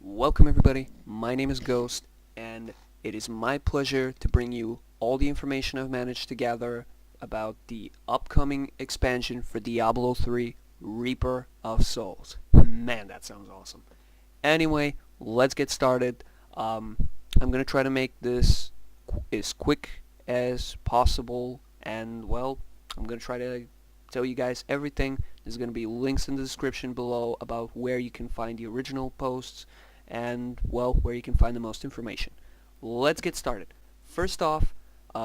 Welcome everybody, my name is Ghost, and it is my pleasure to bring you all the information I've managed to gather about the upcoming expansion for Diablo 3, Reaper of Souls. Man, that sounds awesome. Anyway, let's get started. I'm going to try to make this as quick as possible, and well, I'm going to try to tell you guys everything. There's going to be links in the description below about where you can find the original posts and, well, where you can find the most information. Let's get started. First off,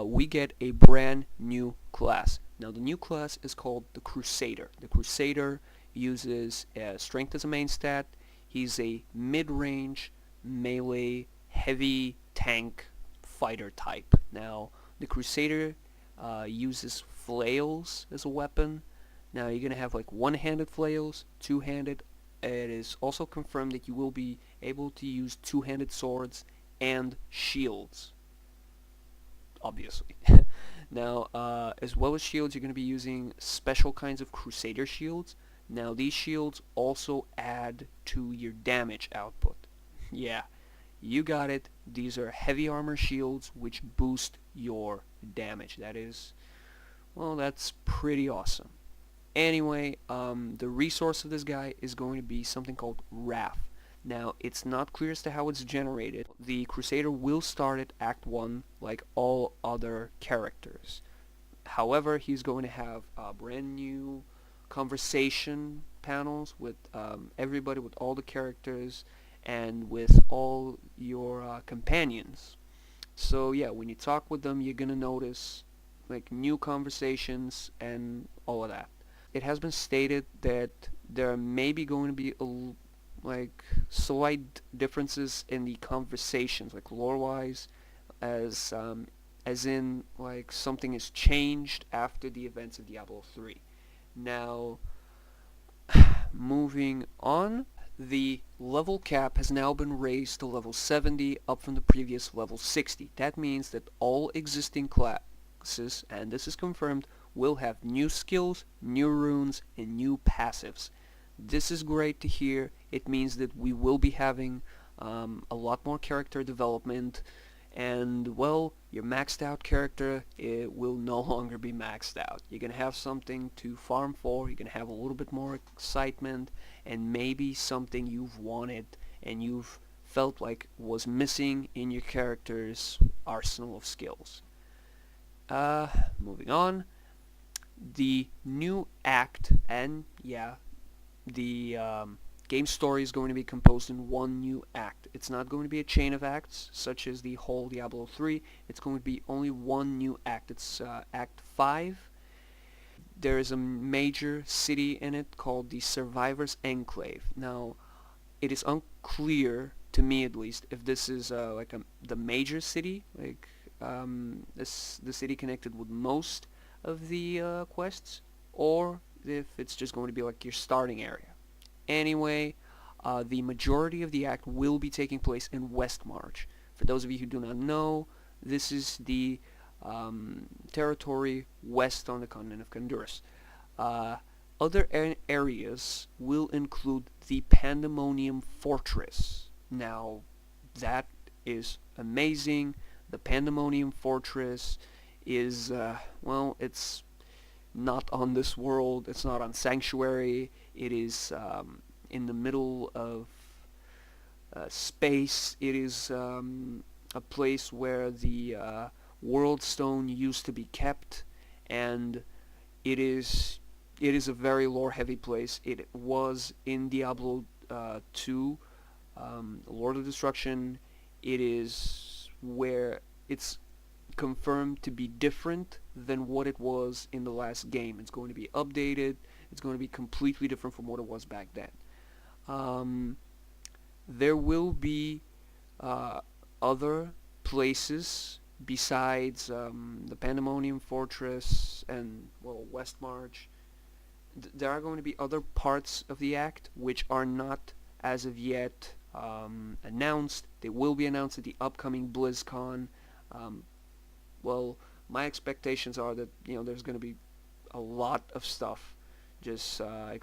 we get a brand new class. Now, the new class is called the Crusader. The Crusader uses strength as a main stat. He's a mid-range, melee, heavy tank fighter type. Now, the Crusader uses flails as a weapon. Now, you're going to have like one-handed flails, two-handed. It is also confirmed that you will be able to use two-handed swords and shields, obviously. Now, as well as shields, you're going to be using special kinds of Crusader shields. Now, these shields also add to your damage output. Yeah, you got it. These are heavy armor shields which boost your damage. That is, well, that's pretty awesome. Anyway, the resource of this guy is going to be something called Wrath. Now, it's not clear as to how it's generated. The Crusader will start at Act 1 like all other characters. However, he's going to have brand new conversation panels with everybody, with all the characters, and with all your companions. So yeah, when you talk with them, you're going to notice like new conversations and all of that. It has been stated that there may be going to be like slight differences in the conversations, like lore-wise, as in like something is changed after the events of Diablo 3. Now, moving on, the level cap has now been raised to level 70, up from the previous level 60. That means that all existing classes, and this is confirmed, will have new skills, new runes, and new passives. This is great to hear. It means that we will be having a lot more character development, and well, your maxed out character, it will no longer be maxed out. You're gonna have something to farm for, you're gonna have a little bit more excitement, and maybe something you've wanted and you've felt like was missing in your character's arsenal of skills. Moving on. The new act, and yeah, the game story is going to be composed in one new act. It's not going to be a chain of acts, such as the whole Diablo 3. It's going to be only one new act. It's Act 5. There is a major city in it called the Survivors Enclave. Now, it is unclear, to me at least, if this is the major city, like the city connected with most of the quests, or if it's just going to be like your starting area. Anyway, the majority of the act will be taking place in Westmarch. For those of you who do not know, this is the territory west on the continent of Honduras. Other areas will include the Pandemonium Fortress. Now, that is amazing. The Pandemonium Fortress is, well, it's not on this world, it's not on Sanctuary, it is in the middle of space. It is a place where the World Stone used to be kept, and it is a very lore-heavy place. It was in Diablo 2, Lord of Destruction. It is where it's confirmed to be different than what it was in the last game. It's going to be updated. It's going to be completely different from what it was back then. There will be other places besides the Pandemonium Fortress and, well, Westmarch. There are going to be other parts of the act which are not as of yet announced. They will be announced at the upcoming BlizzCon. Well, my expectations are that, you know, there's going to be a lot of stuff. Just I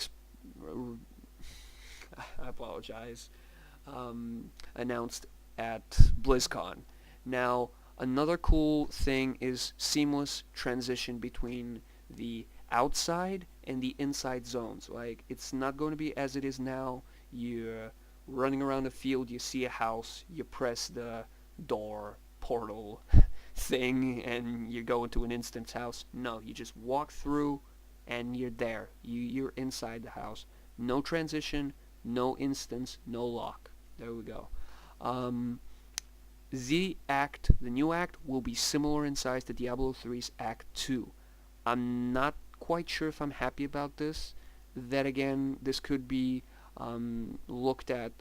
apologize. announced at BlizzCon. Now, another cool thing is seamless transition between the outside and the inside zones. Like, it's not going to be as it is now. You're running around a field, you see a house, you press the door portal thing, and you go into an instance house. No, you just walk through, and you're there. You're inside the house. No transition, no instance, no lock. There we go. The new act, will be similar in size to Diablo 3's Act 2. I'm not quite sure if I'm happy about this. That again, this could be looked at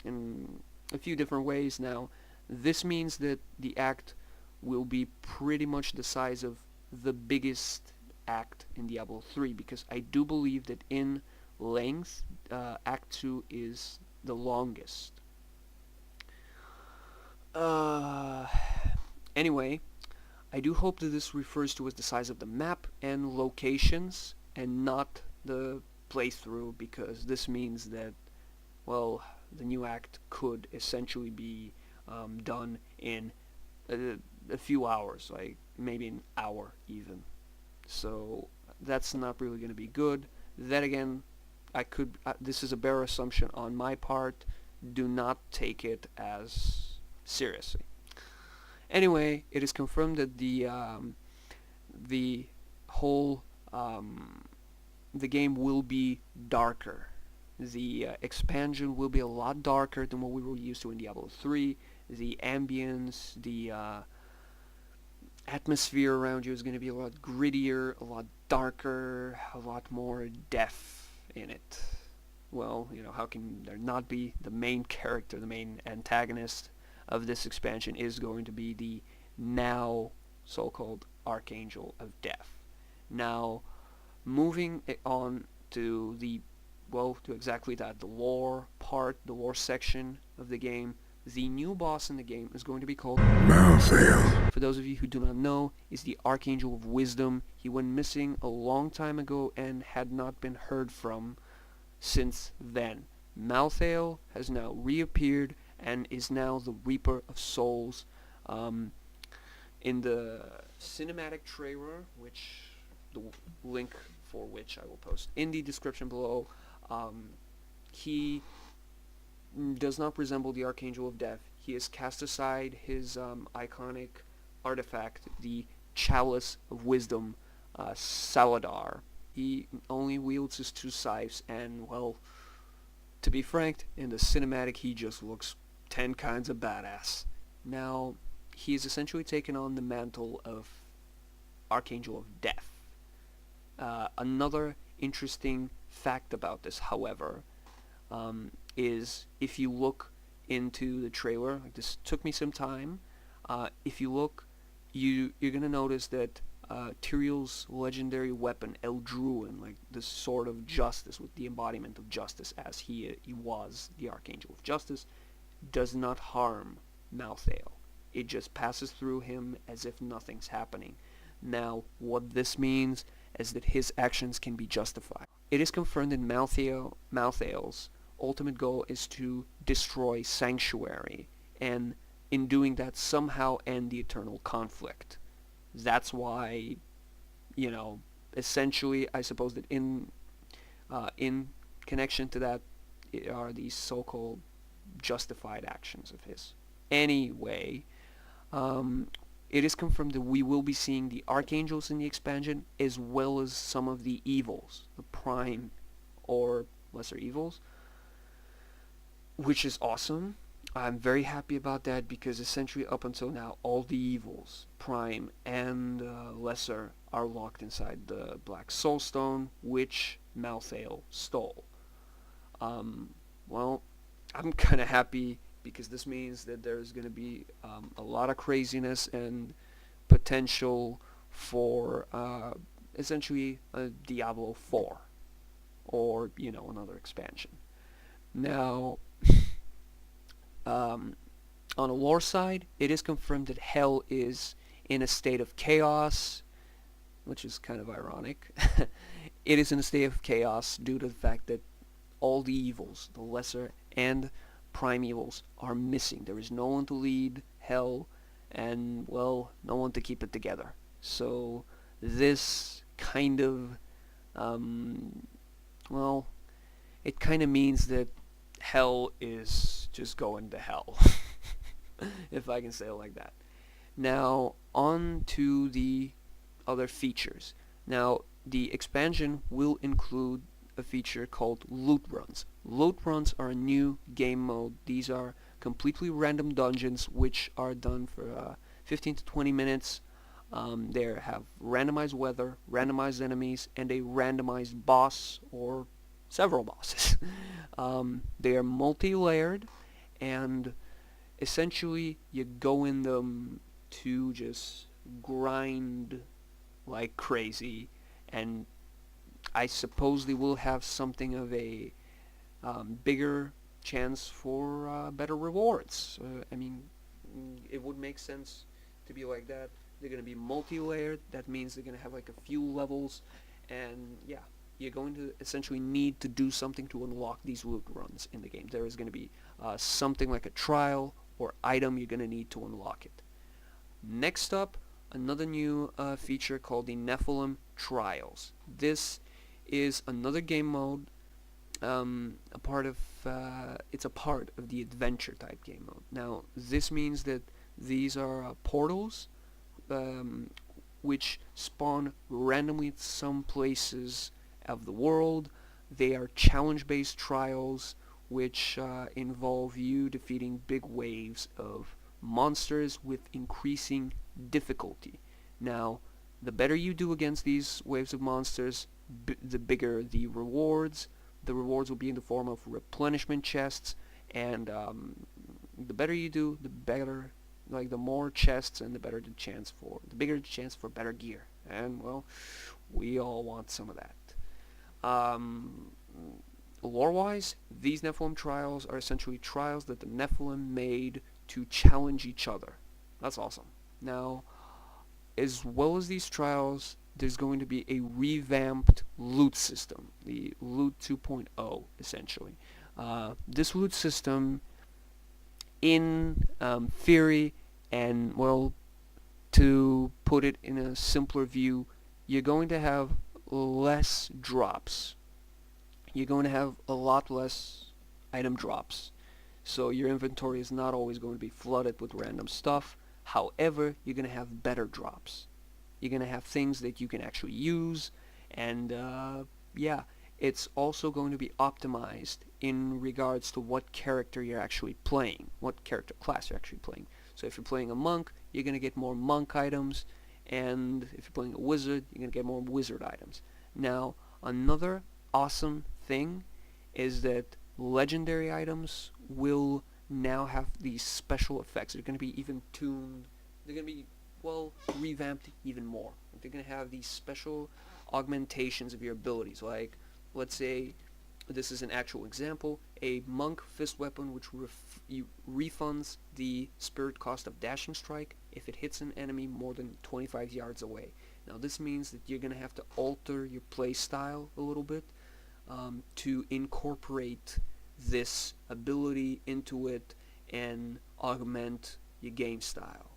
in a few different ways now. This means that the act will be pretty much the size of the biggest act in Diablo 3, because I do believe that in length, Act 2 is the longest. Anyway, I do hope that this refers to as the size of the map and locations, and not the playthrough, because this means that, well, the new act could essentially be done in a few hours, like maybe an hour even. So that's not really going to be good. Then again, this is a bare assumption on my part. Do not take it as seriously. Anyway, it is confirmed that the whole the game will be darker. The expansion will be a lot darker than what we were used to in Diablo 3. The ambience, the atmosphere around you is going to be a lot grittier, a lot darker, a lot more depth in it. Well, how can there not be? The main character, the main antagonist of this expansion is going to be the now so-called Archangel of Death. Now, moving on to to exactly that, the lore part, the lore section of the game. The new boss in the game is going to be called Malthio. For those of you who do not know, is the Archangel of Wisdom. He went missing a long time ago and had not been heard from since then. Malthio has now reappeared and is now the Reaper of Souls. In the cinematic trailer, which the link for which I will post in the description below, he does not resemble the Archangel of Death. He has cast aside his iconic artifact, the Chalice of Wisdom, Saladar. He only wields his two scythes, and, well, to be frank, in the cinematic he just looks 10 kinds of badass. Now, he has essentially taken on the mantle of Archangel of Death. Another interesting fact about this, however, is if you look into the trailer, like this took me some time, if you look, you're going to notice that Tyrael's legendary weapon, Eldruin, like this sword of justice with the embodiment of justice as he was the Archangel of Justice, does not harm Malthio. It just passes through him as if nothing's happening. Now, what this means is that his actions can be justified. It is confirmed that Malthio's ultimate goal is to destroy Sanctuary, and in doing that somehow end the eternal conflict. That's why, essentially, I suppose that in connection to that are these so-called justified actions of his. Anyway, it is confirmed that we will be seeing the Archangels in the expansion, as well as some of the evils, the Prime or Lesser Evils, which is awesome. I'm very happy about that, because essentially up until now, all the evils, Prime and Lesser, are locked inside the Black Soulstone, which Malthio stole. Well, I'm kind of happy, because this means that there's going to be a lot of craziness and potential for essentially a Diablo 4 or, another expansion. Now, on a lore side, it is confirmed that Hell is in a state of chaos, which is kind of ironic. It is in a state of chaos due to the fact that all the evils, the lesser and primevals are missing. There is no one to lead hell, and, well, no one to keep it together. So this kind of, well, it kind of means that hell is just going to hell, if I can say it like that. Now, on to the other features. Now, the expansion will include a feature called loot runs. Loot runs are a new game mode. These are completely random dungeons which are done for 15 to 20 minutes. They have randomized weather, randomized enemies, and a randomized boss or several bosses. They are multi-layered, and essentially you go in them to just grind like crazy, and I suppose they will have something of a bigger chance for better rewards. I mean, it would make sense to be like that. They're going to be multi-layered. That means they're going to have like a few levels, and yeah, you're going to essentially need to do something to unlock these loot runs in the game. There is going to be something like a trial or item you're going to need to unlock it. Next up, another new feature called the Nephilim Trials. This is another game mode. It's a part of the adventure type game mode. Now, this means that these are portals which spawn randomly at some places of the world. They are challenge-based trials which involve you defeating big waves of monsters with increasing difficulty. Now, the better you do against these waves of monsters, the bigger the rewards. The rewards will be in the form of replenishment chests, and the better you do, the better, like the more chests, and the bigger the chance for better gear. And well, we all want some of that. Lore-wise, these Nephilim trials are essentially trials that the Nephilim made to challenge each other. That's awesome. Now, as well as these trials, there's going to be a revamped loot system, the Loot 2.0, essentially. This loot system, in theory, and, well, to put it in a simpler view, you're going to have less drops. You're going to have a lot less item drops. So your inventory is not always going to be flooded with random stuff. However, you're going to have better drops. You're going to have things that you can actually use, and yeah, it's also going to be optimized in regards to what character you're actually playing, what character class you're actually playing. So if you're playing a monk, you're going to get more monk items, and if you're playing a wizard, you're going to get more wizard items. Now, another awesome thing is that legendary items will now have these special effects. They're going to be even tuned. They're going to be, well, revamped even more. They're going to have these special augmentations of your abilities. Like, let's say, this is an actual example, a monk fist weapon which refunds the spirit cost of dashing strike if it hits an enemy more than 25 yards away. Now this means that you're going to have to alter your play style a little bit to incorporate this ability into it and augment your game style.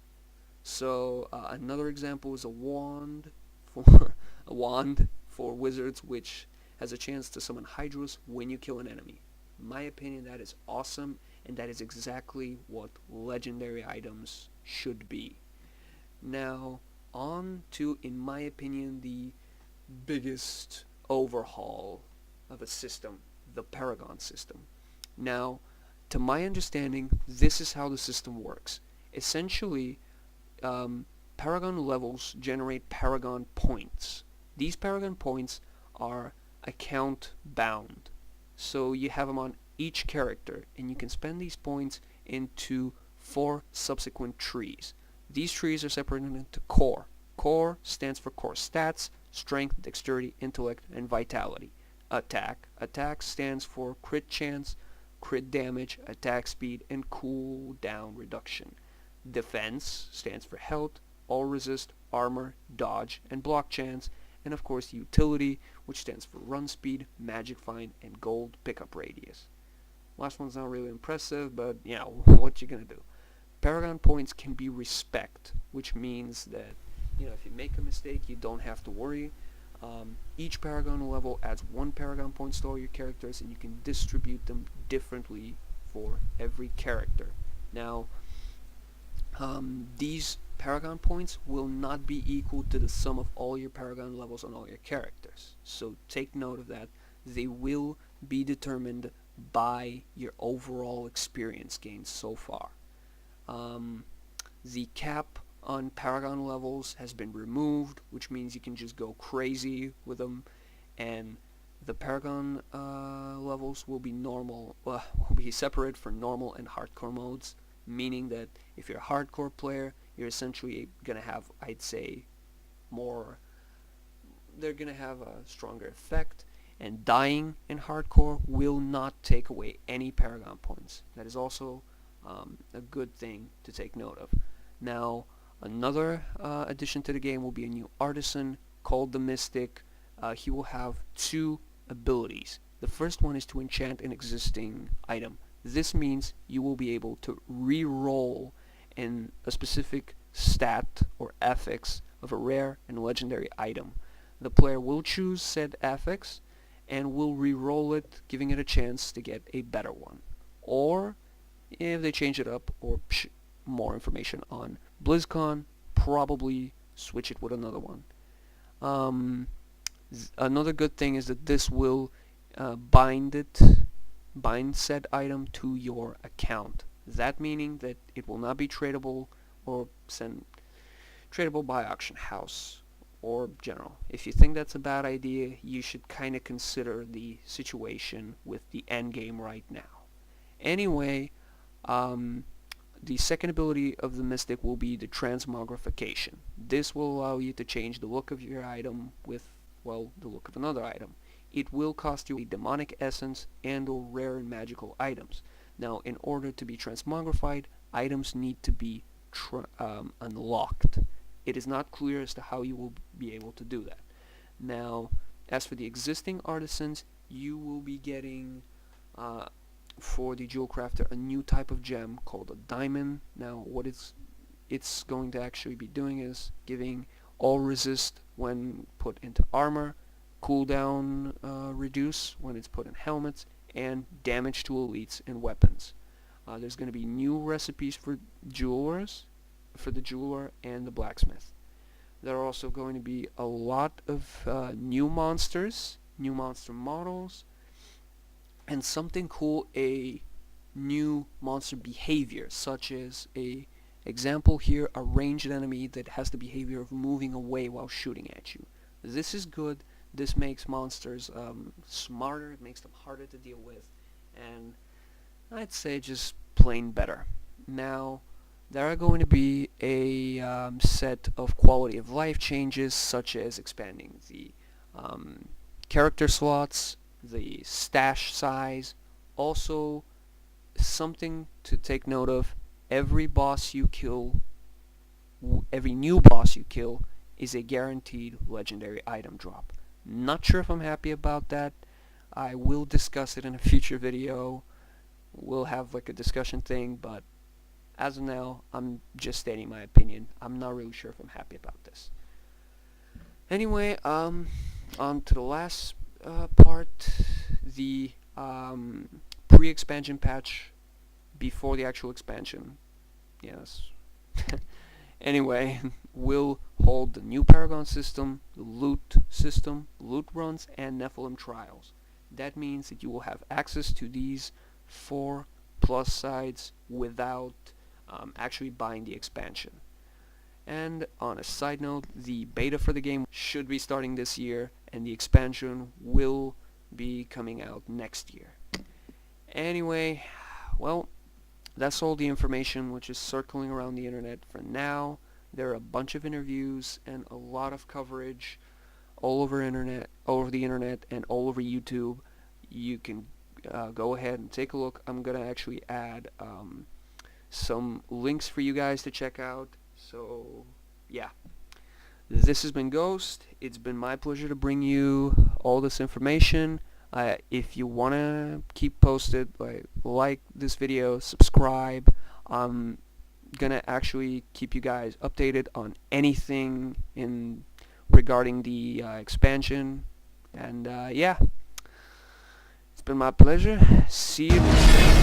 So another example is a wand for wizards, which has a chance to summon Hydras when you kill an enemy. In my opinion, that is awesome, and that is exactly what legendary items should be. Now, on to, in my opinion, the biggest overhaul of a system, the Paragon system. Now, to my understanding, this is how the system works. Essentially, Paragon levels generate Paragon points. These Paragon points are account bound. So you have them on each character, and you can spend these points into 4 subsequent trees. These trees are separated into core. Core stands for core stats, strength, dexterity, intellect, and vitality. Attack. Attack stands for crit chance, crit damage, attack speed, and cooldown reduction. Defense stands for health, all resist, armor, dodge, and block chance. And of course utility, which stands for run speed, magic find, and gold pickup radius. Last one's not really impressive, but yeah, what you gonna do? Paragon points can be respect, which means that if you make a mistake, you don't have to worry. Each Paragon level adds 1 Paragon points to all your characters, and you can distribute them differently for every character. Now, these Paragon points will not be equal to the sum of all your Paragon levels on all your characters. So take note of that. They will be determined by your overall experience gained so far. The cap on Paragon levels has been removed, which means you can just go crazy with them, and the Paragon levels will be will be separate for normal and hardcore modes, meaning that if you're a hardcore player, you're essentially gonna have, I'd say, they're gonna have a stronger effect, and dying in hardcore will not take away any Paragon points. That is also a good thing to take note of. Now, another addition to the game will be a new artisan called the Mystic. He will have 2 abilities. The first one is to enchant an existing item. This means you will be able to re-roll in a specific stat or affix of a rare and legendary item. The player will choose said affix and will re-roll it, giving it a chance to get a better one. Or, if they change it up or more information on BlizzCon, probably switch it with another one. Another good thing is that this will bind said item to your account. That meaning that it will not be tradable or tradable by auction house or general. If you think that's a bad idea, you should kind of consider the situation with the end game right now. Anyway, the second ability of the Mystic will be the transmogrification. This will allow you to change the look of your item with, well, the look of another item. It will cost you a demonic essence and or rare and magical items. Now, in order to be transmogrified, items need to be unlocked. It is not clear as to how you will be able to do that. Now, as for the existing artisans, you will be getting for the Jewel Crafter a new type of gem called a diamond. Now, what it's going to actually be doing is giving all resist when put into armor, cooldown reduce when it's put in helmets, and damage to elites and weapons. There's going to be new recipes for jewelers, for the jeweler and the blacksmith. There are also going to be a lot of new monsters, new monster models, and something cool, a new monster behavior, such as example here, a ranged enemy that has the behavior of moving away while shooting at you. This is good. This makes monsters smarter, it makes them harder to deal with, and I'd say just plain better. Now, there are going to be a set of quality of life changes, such as expanding the character slots, the stash size. Also, something to take note of, every new boss you kill is a guaranteed legendary item drop. Not sure if I'm happy about that. I will discuss it in a future video. We'll have like a discussion thing, but as of now, I'm just stating my opinion. I'm not really sure if I'm happy about this. Anyway, on to the last part, the pre-expansion patch before the actual expansion. Yes. Anyway, will hold the new Paragon system, the loot system, loot runs, and Nephilim trials. That means that you will have access to these 4 plus sides without actually buying the expansion. And on a side note, the beta for the game should be starting this year, and the expansion will be coming out next year. Anyway, well, that's all the information which is circling around the internet for now. There are a bunch of interviews and a lot of coverage all over the internet and all over YouTube. You can go ahead and take a look. I'm gonna actually add some links for you guys to check out. So yeah, this has been Ghost. It's been my pleasure to bring you all this information. If you wanna keep posted, like this video, subscribe. I'm gonna actually keep you guys updated on anything in regarding the expansion. And yeah, it's been my pleasure. See you.